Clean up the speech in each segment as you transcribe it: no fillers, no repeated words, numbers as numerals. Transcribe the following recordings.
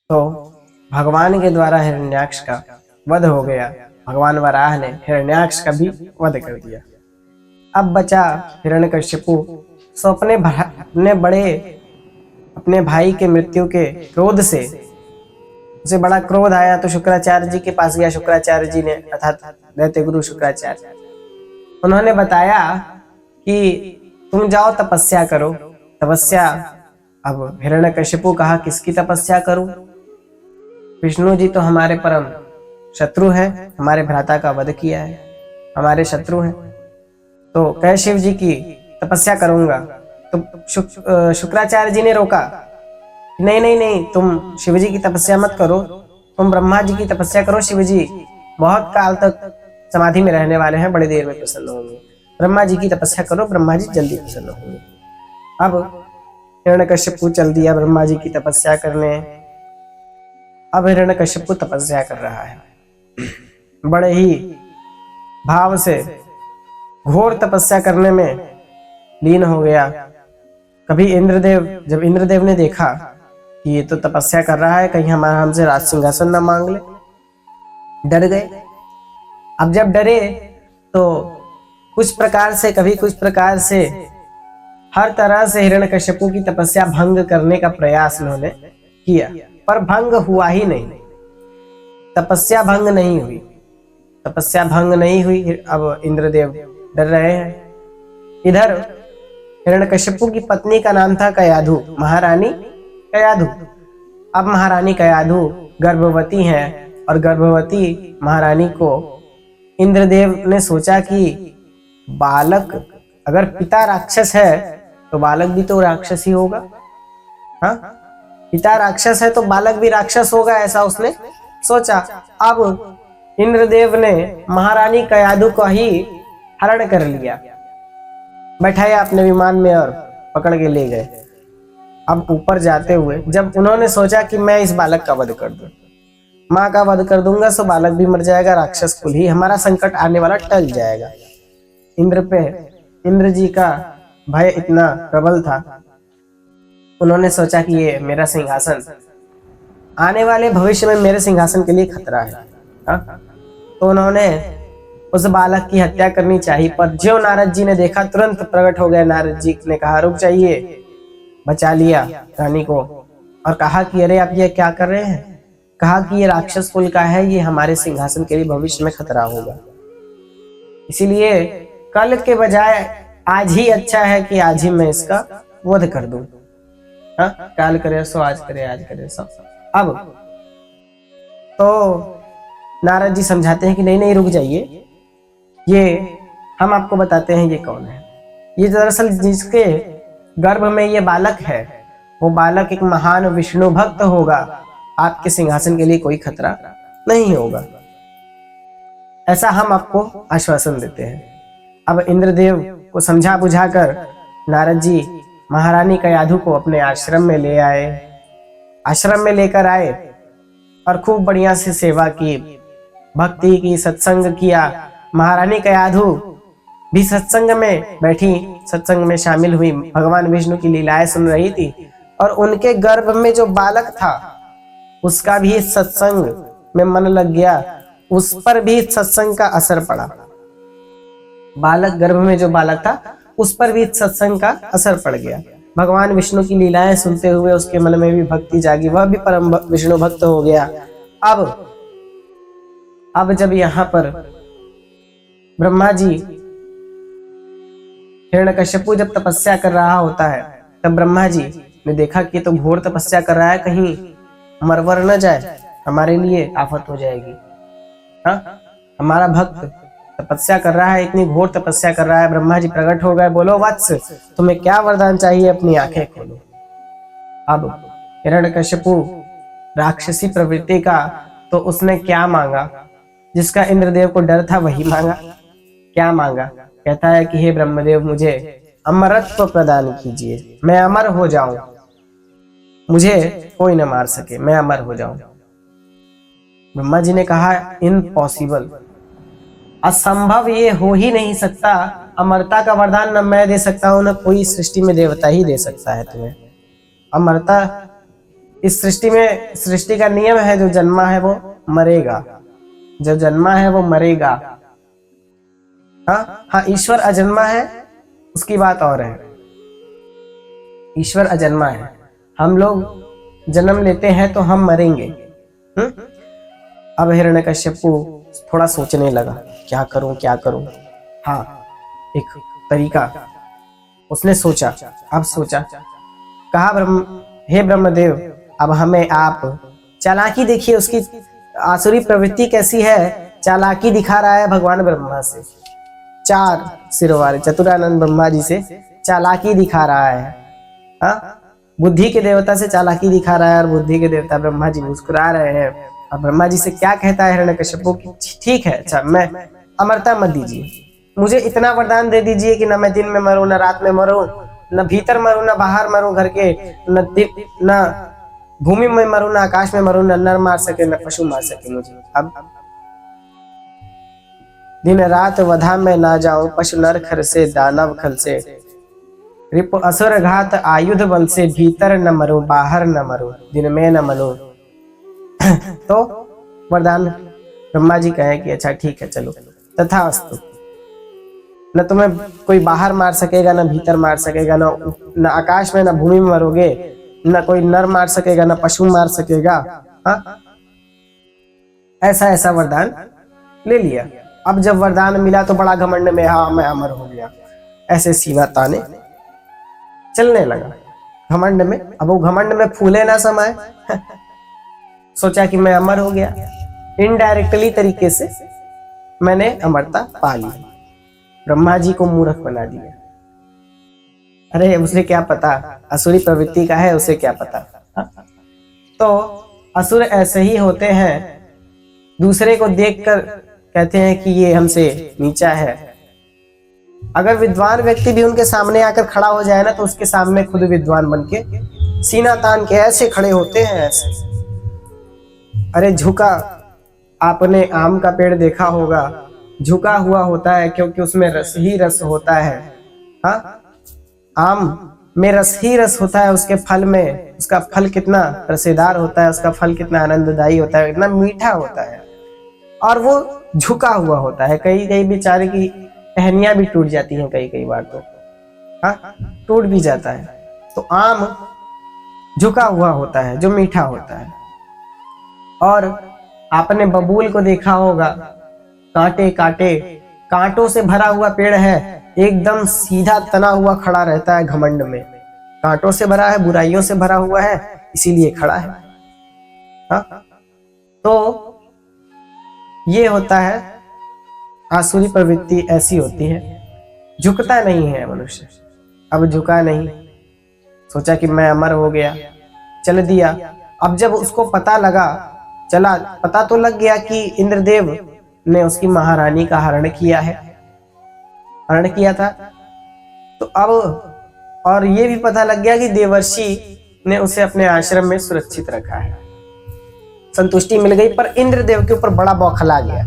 तो भगवान के द्वारा हिरण्याक्ष का वध हो गया। भगवान वराह ने हिरण्याक्ष का भी वध कर दिया। अब बचा हिरण्यकश्यपु। सो अपने भाई के मृत्यु के क्रोध से उसे बड़ा क्रोध आया, तो शुक्राचार्य जी के पास गया। शुक्राचार्य जी ने अर्थात दैत्य गुरु शुक्राचार्य, उन्होंने बताया कि तुम जाओ तपस्या करो। तपस्या, अब हिरण्यकश्यपु कहा किसकी तपस्या करूं? विष्णु जी तो हमारे परम शत्रु है, हमारे भ्राता का वध किया है, हमारे शत्रु हैं, तो कह शिव जी की तपस्या करूंगा। तो शुक्राचार्य जी ने रोका, नहीं नहीं नहीं, तुम शिव जी की तपस्या मत करो, तुम ब्रह्मा जी की तपस्या करो। शिव जी बहुत काल तक समाधि में रहने वाले हैं, बड़ी देर में प्रसन्न होंगे। ब्रह्मा जी की तपस्या करो, ब्रह्मा जी जल्दी प्रसन्न होंगे। अब हिरण्यकश्यपु चल दिया ब्रह्मा जी की तपस्या करने। अब हिरण्यकश्यपु तपस्या कर रहा है, बड़े ही भाव से घोर तपस्या करने में लीन हो गया। कभी जब इंद्रदेव ने देखा कि ये तो तपस्या कर रहा है, कहीं हमारा हमसे राज सिंहासन ना मांग ले, डर गए। अब जब डरे तो कुछ प्रकार से हर तरह से हिरण्यकश्यपु की तपस्या भंग करने का प्रयास उन्होंने किया, पर भंग हुआ ही नहीं। तपस्या भंग नहीं हुई। अब इंद्रदेव डर रहे हैं। इधर हिरण्यकश्यपु की पत्नी का नाम था कयाधु, महारानी कयाधु। अब महारानी कयाधु गर्भवती हैं, और गर्भवती महारानी को इंद्रदेव ने सोचा कि बालक, अगर पिता राक्षस है तो बालक भी तो राक्षस ही होगा। हाँ, पिता राक्षस है तो बालक भी राक्षस होगा, ऐसा उसने सोचा। अब इंद्रदेव ने महारानी कयाधु को ही हरण कर लिया, बैठाया अपने विमान में और पकड़ के ले गए। अब ऊपर जाते हुए जब उन्होंने सोचा कि मैं इस बालक का वध कर दूं, माँ का वध कर दूंगा तो बालक भी मर जाएगा, राक्षस कुल ही, हमारा संकट आने वाला टल जाएगा। इंद्र जी का भय इतना प्रबल था, उन्होंने सोचा कि ये मेरा सिंहासन, आने वाले भविष्य में मेरे सिंहासन के लिए खतरा है। हाँ? तो उन्होंने उस बालक की हत्या करनी चाहिए, पर जो नारद जी ने देखा तुरंत प्रकट हो गए। नारद जी ने कहा रुक जाइए, बचा लिया रानी को और कहा कि अरे आप ये क्या कर रहे हैं? कहा कि ये राक्षस कुल का है, ये हमारे सिंहासन के लिए भविष्य में खतरा होगा, इसीलिए कल के बजाय आज ही अच्छा है कि आज ही मैं इसका वध कर दूं। हाँ, काल करे सो आज करे, आज करे सो। अब तो नारद जी समझाते हैं कि नहीं नहीं रुक जाइए, ये हम आपको बताते हैं ये कौन है। ये दरअसल जिसके गर्भ में ये बालक है, वो बालक एक महान विष्णु भक्त होगा, आपके सिंहासन के लिए कोई खतरा नहीं होगा, ऐसा हम आपको आश्वासन देते हैं। अब इंद्रदेव को समझा बुझाकर नारद जी महारानी कयाधु को अपने आश्रम में ले आए। आश्रम में लेकर आए और खूब बढ़िया से सेवा की, भक्ति की, सत्संग किया। महारानी कयाधु भी सत्संग में बैठी, सत्संग में शामिल हुई, भगवान विष्णु की लीलाएं सुन रही थी, और उनके गर्भ में जो बालक था उसका भी सत्संग में मन लग गया, उस पर भी सत्संग का असर पड़ा। बालक, गर्भ में जो बालक था उस पर भी सत्संग का असर पड़ गया। भगवान विष्णु की लीलाएं सुनते हुए उसके मन में भी भक्ति जागी, वह भी परम विष्णु भक्त हो गया। अब जब यहाँ पर ब्रह्मा जी, हिरण्यकश्यपु जब तपस्या कर रहा होता है, तब ब्रह्मा जी ने देखा कि तो घोर तपस्या कर रहा है, कहीं मरवर न जाए, हमारे लिए आफत हो जाएगी। हाँ, हमारा भक्त तपस्या कर रहा है, इतनी घोर तपस्या कर रहा है। ब्रह्मा जी प्रकट हो गए, बोलो वत्स तुम्हें क्या वरदान चाहिए, अपनी आंखें खोलो। अब हिरण्यकश्यपु राक्षसी प्रवृत्ति का, तो उसने क्या मांगा, जिसका इंद्रदेव को डर था वही मांगा। क्या मांगा? कहता है कि हे ब्रह्मदेव, मुझे अमरत्व प्रदान कीजिए, मैं अमर हो जाऊं, मुझे कोई न मार सके, मैं अमर हो जाऊं। ब्रह्मा जी ने कहा इम्पॉसिबल, असंभव ये हो ही नहीं सकता। अमरता का वरदान न मैं दे सकता हूं, न कोई सृष्टि में देवता ही दे सकता है तुम्हें। अमरता इस सृष्टि में, सृष्टि का नियम है, जो जन्मा है वो मरेगा, जो जन्मा है वो मरेगा। हाँ, ईश्वर अजन्मा है, उसकी बात और है। ईश्वर अजन्मा है, हम लोग जन्म लेते हैं तो हम मरेंगे। अब हिरण्यकश्यपु थोड़ा सोचने लगा, क्या करूं क्या करूं। हाँ, एक तरीका उसने सोचा। अब सोचा, कहा हे ब्रह्मदेव, अब हमें आप चालाकी देखिए, उसकी आसुरी प्रवृत्ति कैसी है। चालाकी दिखा रहा है भगवान ब्रह्मा से, 4 सिरों वाले चतुरानंद ब्रह्मा जी से चालाकी दिखा रहा है। हाँ, बुद्धि के देवता से चालाकी दिखा रहा है, और बुद्धि के देवता ब्रह्मा जी मुस्कुरा रहे हैं। अब ब्रह्मा जी से क्या कहता है हिरण्यकश्यपु की, ठीक है, अच्छा, मैं अमरता मत दीजिए, मुझे इतना वरदान दे दीजिए कि न मैं दिन में मरूं, न रात में मरूं, न भीतर मरूं, न बाहर मरूं घर के, न भूमि में मरूं, न आकाश में मरूं, न नर मार सके न पशु मार सके मुझे। अब दिन रात वधा में ना जाऊं, पशु नर खर से दानव खल से, रिप असुर घात आयुध बल से, भीतर न मरूं बाहर न मरूं, दिन में न मरूं। तो वरदान ब्रह्मा जी कहे कि अच्छा ठीक है, चलो तथास्तु। न तुम्हें कोई बाहर मार सकेगा, न भीतर मार सकेगा, न आकाश में न भूमि में मरोगे, न कोई नर मार सकेगा, न पशु मार सकेगा। हाँ, ऐसा ऐसा वरदान ले लिया। अब जब वरदान मिला तो बड़ा घमंड में, हाँ मैं अमर हो गया, ऐसे सीना ताने चलने लगा घमंड में। अब वो घमंड में फूले ना समाये। सोचा कि मैं अमर हो गया, इनडायरेक्टली तरीके से मैंने अमरता पा ली, ब्रह्मा जी को मूर्ख बना दिया। अरे उसे क्या पता, असुरी प्रवृत्ति का है, उसे क्या पता। हा? तो असुर ऐसे ही होते हैं, दूसरे को देखकर कहते हैं कि ये हमसे नीचा है। अगर विद्वान व्यक्ति भी उनके सामने आकर खड़ा हो जाए ना, तो उसके सामने खुद विद्वान बन के सीना तान के ऐसे खड़े होते हैं, ऐसे। अरे झुका, आपने आम का पेड़ देखा होगा, झुका हुआ होता है क्योंकि उसमें रस ही रस होता है। हाँ, आम में रस ही रस होता है, उसके फल में, उसका फल कितना रसेदार होता है, उसका फल कितना आनंददायी होता है, कितना मीठा होता है, और वो झुका हुआ होता है। कई कई बेचारे की टहनियां भी टूट जाती हैं, कई कई बार तो हाँ टूट भी जाता है। तो आम झुका हुआ होता है, जो मीठा होता है। और आपने बबूल को देखा होगा, कांटे कांटे कांटों से भरा हुआ पेड़ है, एकदम सीधा तना हुआ खड़ा रहता है घमंड में। कांटों से भरा है, बुराइयों से भरा हुआ है, इसीलिए खड़ा है। हाँ? तो ये होता है, आसुरी प्रवृत्ति ऐसी होती है, झुकता नहीं है मनुष्य। अब झुका नहीं, सोचा कि मैं अमर हो गया, चल दिया। अब जब उसको पता लगा, चला पता तो लग गया कि इंद्रदेव ने उसकी महारानी का हरण किया है, हरण किया था। तो अब और ये भी पता लग गया कि देवर्षि ने उसे अपने आश्रम में सुरक्षित रखा है। संतुष्टि मिल गई, पर इंद्रदेव के ऊपर बड़ा बौखला गया।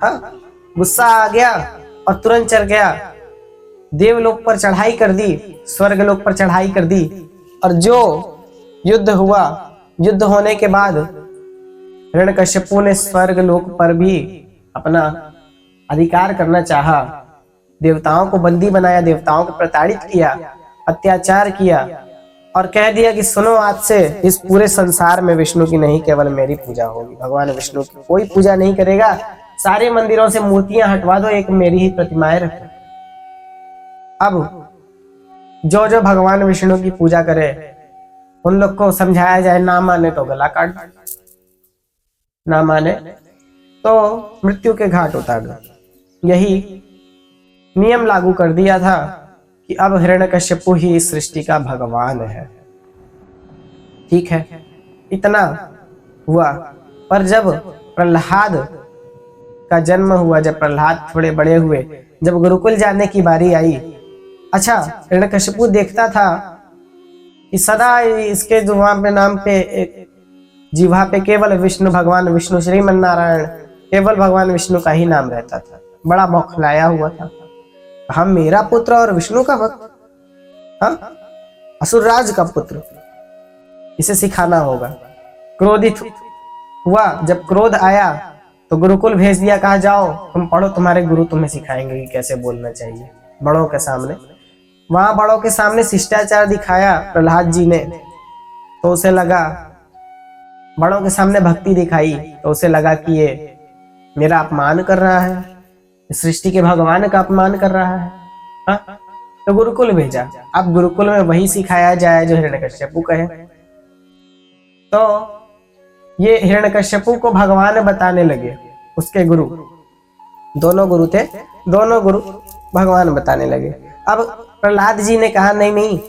हाँ, गुस्सा आ गया और तुरंत चढ़ गया, देवलोक पर चढ़ाई कर दी, स्वर्गलोक पर चढ़ाई कर दी। और जो युद्ध हुआ, युद्ध होने के बाद हिरण्यकश्यपु ने स्वर्गलोक पर भी अपना अधिकार करना चाहा, देवताओं को बंदी बनाया, देवताओं को प्रताड़ित किया, अत्याचार किया, और कह दिया कि सुनो, आज से इस पूरे संसार में विष्णु की नहीं, केवल मेरी पूजा होगी। भगवान विष्णु की कोई पूजा नहीं करेगा, सारे मंदिरों से मूर्तियां हटवा दो, एक मेरी ही प्रतिमाएं रखो। अब जो जो भगवान विष्णु की पूजा करे, उन लोग को समझाया जाए, ना माने तो गला काट, ना माने तो मृत्यु के घाट उतार दो। यही नियम लागू कर दिया था कि अब हिरण्यकश्यपु ही इस सृष्टि का भगवान है। ठीक है, इतना हुआ। पर जब प्रहलाद का जन्म हुआ, जब प्रहलाद थोड़े बड़े हुए, जब गुरुकुल जाने की बारी आई, अच्छा हिरण्यकश्यपु देखता था कि सदा इसके जुबान पे, नाम पे, जिह्वा पे केवल विष्णु, भगवान विष्णु, श्रीमन नारायण, केवल भगवान विष्णु का ही नाम रहता था। बड़ा बौखलाया हुआ था। हम मेरा पुत्र और विष्णु का भक्त, हाँ, असुरराज का पुत्र, इसे सिखाना होगा। क्रोधित हुआ, जब क्रोध आया तो गुरुकुल भेज दिया, कहा जाओ तुम पढ़ो, तुम्हारे गुरु तुम्हें सिखाएंगे कि कैसे बोलना चाहिए बड़ों के सामने। वहां बड़ों के सामने शिष्टाचार दिखाया प्रहलाद जी ने, तो उसे लगा, बड़ों के सामने भक्ति दिखाई तो उसे लगा कि ये मेरा अपमान कर रहा है, सृष्टि के भगवान का अपमान कर रहा है, हाँ? तो गुरुकुल भेजा। अब गुरुकुल में वही सिखाया जाए जो हिरण्यकश्यपु कहे। तो ये हिरण्यकश्यपु को भगवान बताने लगे, उसके गुरु, दोनों गुरु थे, दोनों गुरु भगवान बताने लगे। अब प्रहलाद जी ने कहा नहीं नहीं,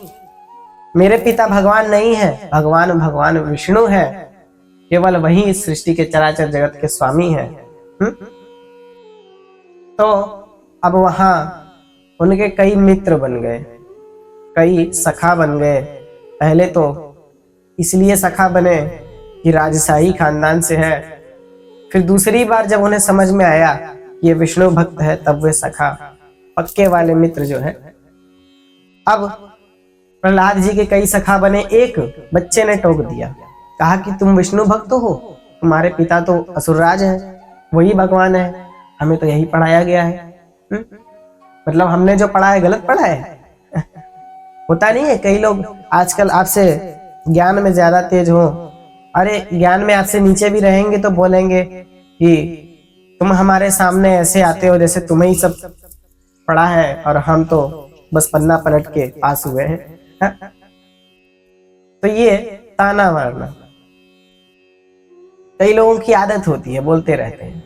मेरे पिता भगवान नहीं है, भगवान भगवान विष्णु है, केवल वही इस सृष्टि के चराचर जगत के स्वामी है। तो अब वहां उनके कई मित्र बन गए, कई सखा बन गए। पहले तो इसलिए सखा बने कि राजशाही खानदान से है, फिर दूसरी बार जब उन्हें समझ में आया कि ये विष्णु भक्त है, तब वे सखा पक्के वाले मित्र जो है। अब प्रहलाद जी के कई सखा बने। एक बच्चे ने टोक दिया, कहा कि तुम विष्णु भक्त हो, तुम्हारे पिता तो असुरराज है, वही भगवान है, हमें तो यही पढ़ाया गया है। मतलब हमने जो पढ़ा है गलत पढ़ा है। होता नहीं है, कई लोग आजकल आपसे ज्ञान में ज्यादा तेज हो, अरे ज्ञान में आपसे नीचे भी रहेंगे तो बोलेंगे कि तुम हमारे सामने ऐसे आते हो जैसे तुम्हें ही सब पढ़ा है और हम तो बस पन्ना पलट के पास हुए हैं। तो ये ताना मारना कई लोगों की आदत होती है, बोलते रहते हैं,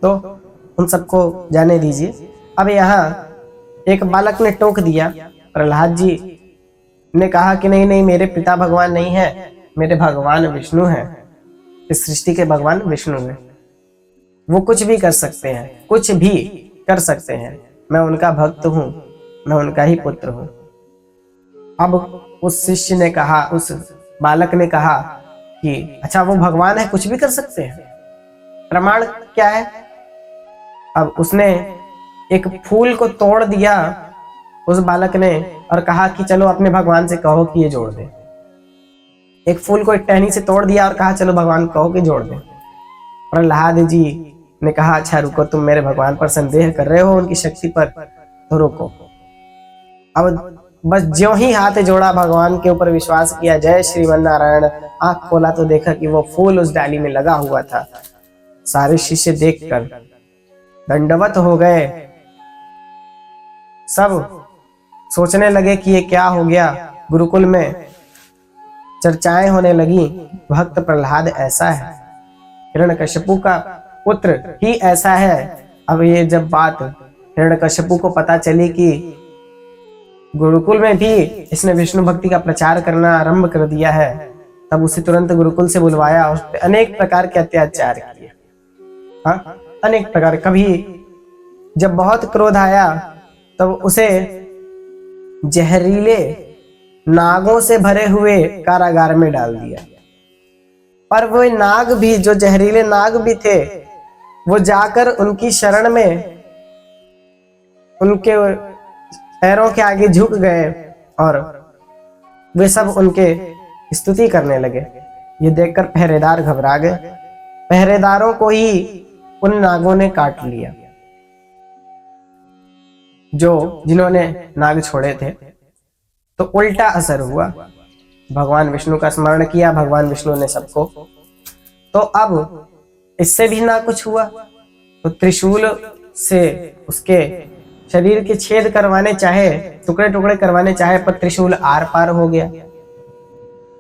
तो उन सबको जाने दीजिए। अब यहाँ एक बालक ने टोक दिया, प्रहलाद जी ने कहा कि नहीं नहीं, मेरे पिता भगवान नहीं है, मेरे भगवान विष्णु हैं, इस सृष्टि के भगवान विष्णु हैं, वो कुछ भी कर सकते हैं, कुछ भी कर सकते हैं, मैं उनका भक्त हूं, मैं उनका ही पुत्र हूं। अब उस शिष्य ने कहा, उस बालक ने कहा कि अच्छा वो भगवान है, कुछ भी कर सकते हैं, प्रमाण क्या है? अब उसने एक फूल को तोड़ दिया उस बालक ने और कहा कि चलो अपने भगवान से कहो कि ये जोड़ दे। एक फूल को एक टहनी से तोड़ दिया और कहा चलो भगवान कहो कि जोड़ दे। प्रहलाद जी ने कहा अच्छा रुको, तुम मेरे भगवान पर संदेह कर रहे हो, उनकी शक्ति पर, तो रुको। अब बस ज्यों ही हाथ जोड़ा, भगवान के ऊपर विश्वास किया, जय श्रीमन नारायण, आंख खोला तो देखा कि वो फूल उस डाली में लगा हुआ था। सारे शिष्य देखकर दंडवत हो गए, सब सोचने लगे कि ये क्या हो गया। गुरुकुल में चर्चाएं होने लगी, भक्त प्रहलाद ऐसा है, हिरण्यकश्यपु का पुत्र ही ऐसा है। अब ये जब बात हिरण्यकश्यपु को पता चली कि गुरुकुल में भी इसने विष्णु भक्ति का प्रचार करना आरंभ कर दिया है, तब उसे तुरंत गुरुकुल से बुलवाया, उस पर अनेक प्रकार के अत्याचार किए, हाँ, अनेक प्रकार। कभी जब बहुत क्रोध आया तब उसे जहरीले नागों से भरे हुए कारागार में डाल दिया। पर वो नाग भी, जो जहरीले नाग भी थे, वो जाकर उनकी शरण में उनके पैरों के आगे झुक गए और वे सब उनके स्तुति करने लगे। ये देखकर पहरेदार घबरा गए, पहरेदारों को ही उन नागों ने काट लिया, जो जिन्होंने नाग छोड़े थे। तो उल्टा असर हुआ, भगवान विष्णु का स्मरण किया भगवान विष्णु ने सबको। तो अब इससे भी ना कुछ हुआ तो त्रिशूल से उसके शरीर के छेद करवाने चाहे, टुकड़े टुकड़े करवाने चाहे, पर त्रिशूल आर पार हो गया।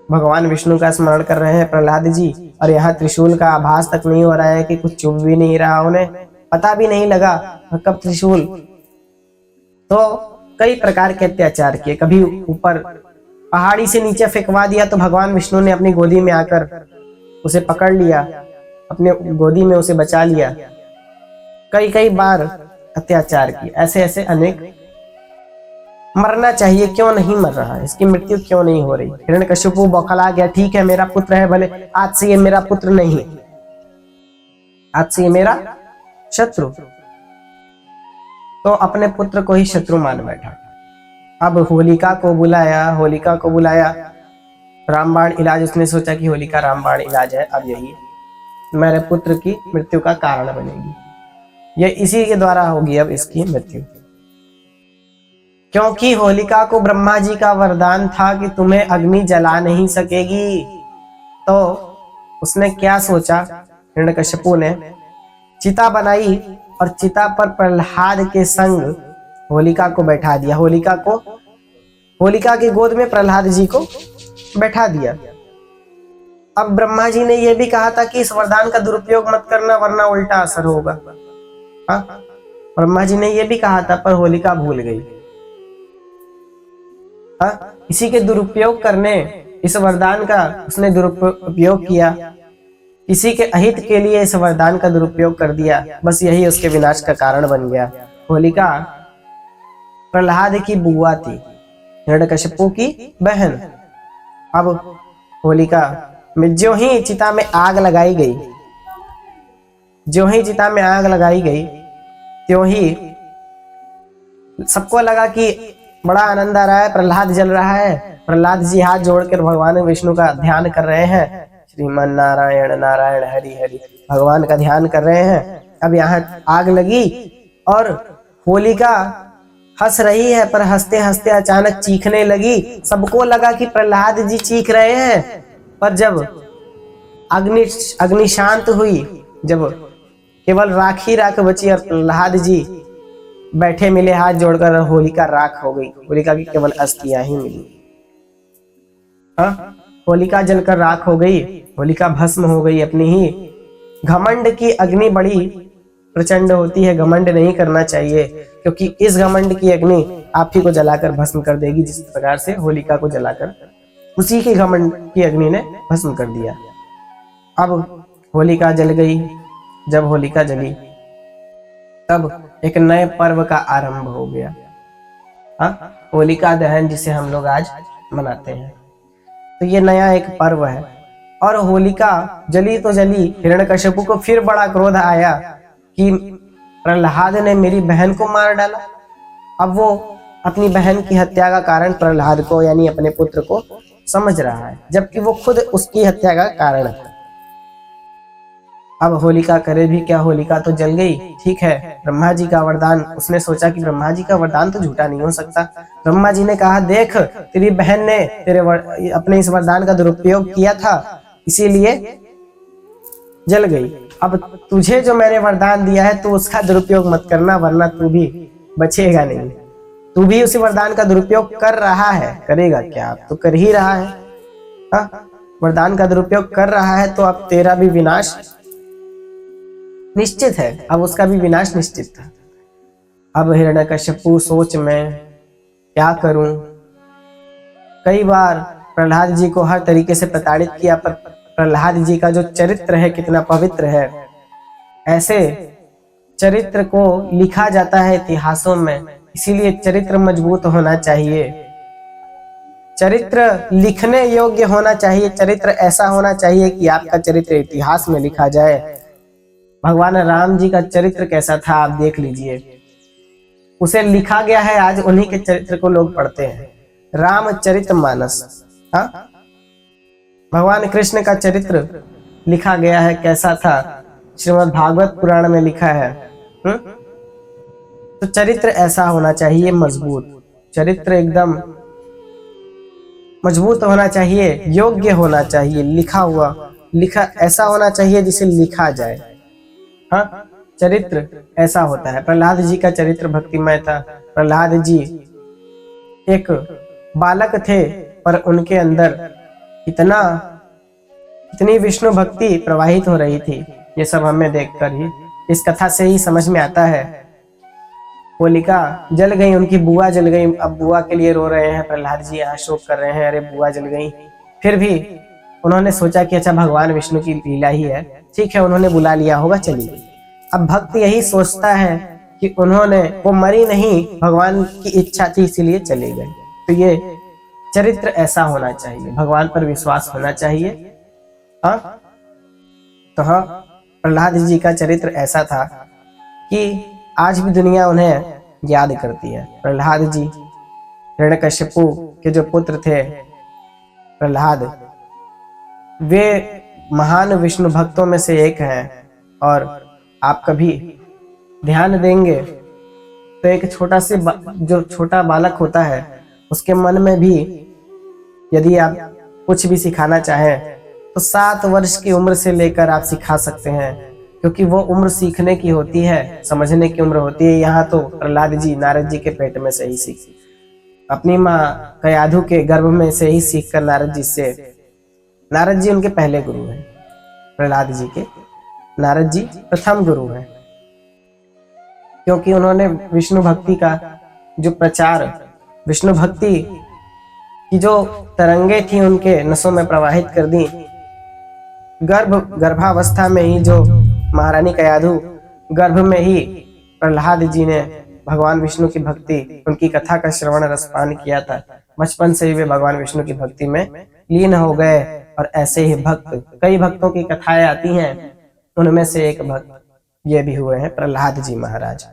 भगवान विष्णु का स्मरण कर रहे हैं प्रहलाद जी, और यहाँ त्रिशूल का आभास तक नहीं हो रहा है कि कुछ चुभ भी नहीं रहा, उन्हें पता भी नहीं लगा कब त्रिशूल। तो कई प्रकार के अत्याचार किए, कभी ऊपर पहाड़ी से नीचे फेंकवा दिया तो भगवान विष्णु ने अपनी गोदी में आकर उसे पकड़ लिया, अपने गोदी में उसे बचा लिया। कई कई बार अत्याचार किए, ऐसे ऐसे अनेक। मरना चाहिए, क्यों नहीं मर रहा है, इसकी मृत्यु क्यों नहीं हो रही? हिरण्यकश्यपु बौखला गया, ठीक है मेरा पुत्र है, भले आज से ये मेरा पुत्र नहीं, आज से ये मेरा शत्रु। तो अपने पुत्र को ही शत्रु मान बैठा। अब होलिका को बुलाया। रामबाण इलाज, उसने सोचा कि होलिका रामबाण इलाज है, अब यही मेरे पुत्र की मृत्यु का कारण बनेगी, ये इसी के द्वारा होगी अब इसकी मृत्यु। क्योंकि होलिका को ब्रह्मा जी का वरदान था कि तुम्हें अग्नि जला नहीं सकेगी। तो उसने क्या सोचा, हिरण्यकश्यपु ने चिता बनाई और चिता पर प्रहलाद के संग होलिका को बैठा दिया। होलिका की गोद में प्रहलाद जी को बैठा दिया। अब ब्रह्मा जी ने यह भी कहा था कि इस वरदान का दुरुपयोग मत करना वरना उल्टा असर होगा। हाँ, ब्रह्मा जी ने यह भी कहा था, पर होलिका भूल गई। हाँ, इसी के दुरुपयोग करने, इस वरदान का उसने दुरुपयोग किया, किसी के अहित के लिए इस वरदान का दुरुपयोग कर दिया। बस यही उसके विनाश का कारण बन गया। होलिका प्रहलाद की बुआ थी, हिरण्यकश्यपु की बहन। अब होलिका में ज्यों ही चिता में आग लगाई गई, त्यों ही सबको लगा कि बड़ा आनंद आ रहा है, प्रहलाद जल रहा है। प्रहलाद जी हाथ जोड़कर भगवान विष्णु का ध्यान कर रहे हैं, श्रीमन नारायण नारायण हरि हरि, भगवान का ध्यान कर रहे हैं। अब यहाँ आग लगी और होलिका हंस रही है, पर हंसते हंसते अचानक चीखने लगी। सबको लगा कि प्रहलाद जी चीख रहे हैं, पर जब अग्नि शांत हुई, जब केवल राख ही राख बची और प्रहलाद जी बैठे मिले हाथ जोड़कर, होलिका राख हो गई। होलिका की केवल अस्थियां ही मिली। हाँ, होलिका जलकर राख हो गई, होलिका भस्म हो गई अपनी ही। घमंड की अग्नि बड़ी प्रचंड होती है, घमंड नहीं करना चाहिए, क्योंकि इस घमंड की अग्नि आप ही को जलाकर भस्म कर देगी, जिस प्रकार से होलिका को जलाकर उसी के घमंड की अग्नि ने भस्म कर दिया। अब होलिका जल गई। जब होलिका जली तब एक नए पर्व का आरंभ हो गया। हाँ, होलिका दहन, जिसे हम लोग आज मनाते हैं। तो ये नया एक पर्व है। और होलिका जली तो जली, हिरण्यकश्यपु को फिर बड़ा क्रोध आया कि प्रहलाद ने मेरी बहन को मार डाला। अब वो अपनी बहन की हत्या का कारण प्रहलाद को, यानी अपने पुत्र को समझ रहा है, जबकि वो खुद उसकी हत्या का कारण है। अब होलिका करे भी क्या, होलिका तो जल गई। ठीक है, ब्रह्मा जी का वरदान, उसने सोचा कि ब्रह्मा जी का वरदान तो झूठा नहीं हो सकता। ब्रह्मा जी ने कहा, देख तेरी बहन ने अपने इस वरदान का दुरुपयोग किया था, इसीलिए जल गई। अब तुझे जो मैंने वरदान दिया है, तो उसका दुरुपयोग मत करना, वरना तू भी बचेगा नहीं। तू भी उसी वरदान का दुरुपयोग कर रहा है, करेगा क्या, तो कर ही रहा है। हाँ, वरदान का दुरुपयोग कर रहा है, तो अब तेरा भी विनाश निश्चित है। अब उसका भी विनाश निश्चित था। अब हिरण्यकश्यपु सोच में क्या करूं। कई बार प्रहलाद जी को हर तरीके से प्रताड़ित किया, पर प्रहलाद जी का जो चरित्र है कितना पवित्र है। ऐसे चरित्र को लिखा जाता है इतिहासों में, इसीलिए चरित्र मजबूत होना चाहिए, चरित्र लिखने योग्य होना चाहिए, चरित्र ऐसा होना चाहिए कि आपका चरित्र इतिहास में लिखा जाए। भगवान राम जी का चरित्र कैसा था आप देख लीजिए, उसे लिखा गया है, आज उन्हीं के चरित्र को लोग पढ़ते हैं। रामचरितमानस। हाँ, भगवान कृष्ण का चरित्र लिखा गया है, कैसा था, श्रीमद् भागवत पुराण में लिखा है। तो चरित्र ऐसा होना चाहिए, मजबूत चरित्र, एकदम मजबूत होना चाहिए, योग्य होना चाहिए, लिखा ऐसा होना चाहिए जिसे लिखा जाए। हाँ, चरित्र ऐसा होता है। प्रहलाद जी का चरित्र भक्तिमय था। प्रहलाद जी एक बालक थे, पर उनके अंदर इतनी विष्णु भक्ति प्रवाहित हो रही थी। ये सब हमें देखकर ही, इस कथा से ही समझ में आता है। होलिका जल गई, उनकी बुआ जल गई। अब बुआ के लिए रो रहे हैं प्रहलाद जी, यहाँ शोक कर रहे हैं, अरे बुआ जल गई। फिर भी उन्होंने सोचा कि अच्छा भगवान विष्णु की लीला ही है, ठीक है, उन्होंने बुला लिया होगा, चलिए। अब भक्त यही सोचता है कि वो मरी नहीं, भगवान की इच्छा थी इसीलिए चले गए। तो ये चरित्र ऐसा होना चाहिए, भगवान पर विश्वास होना चाहिए। हाँ, तो हाँ, प्रहलाद जी का चरित्र ऐसा था कि आज भी दुनिया उन्हें याद करती है। प्रहलाद जी हिरण्यकश्यपु के जो पुत्र थे प्रहलाद, वे महान विष्णु भक्तों में से एक हैं। और आप कभी ध्यान देंगे तो एक जो छोटा बालक होता है उसके मन में भी यदि आप कुछ भी सिखाना चाहें तो 7 वर्ष की उम्र से लेकर आप सिखा सकते हैं, क्योंकि वो उम्र सीखने की होती है, समझने की उम्र होती है। यहाँ तो प्रहलाद जी नारद जी के पेट में से ही सीख, अपनी माँ कयाधु के गर्भ में से ही सीख कर नारद जी उनके पहले गुरु हैं। प्रहलाद जी के नारद जी प्रथम गुरु हैं, क्योंकि उन्होंने विष्णु भक्ति का जो प्रचार, विष्णु भक्ति की जो तरंगे थी उनके नसों में प्रवाहित कर दी। गर्भावस्था में ही जो महारानी कयाधु गर्भ में ही प्रहलाद जी ने भगवान विष्णु की भक्ति, उनकी कथा का श्रवण रसपान किया था। बचपन से ही वे भगवान विष्णु की भक्ति में लीन हो गए। और ऐसे ही कई भक्तों की कथाएं आती हैं, उनमें से एक भक्त ये भी हुए हैं प्रहलाद जी महाराज।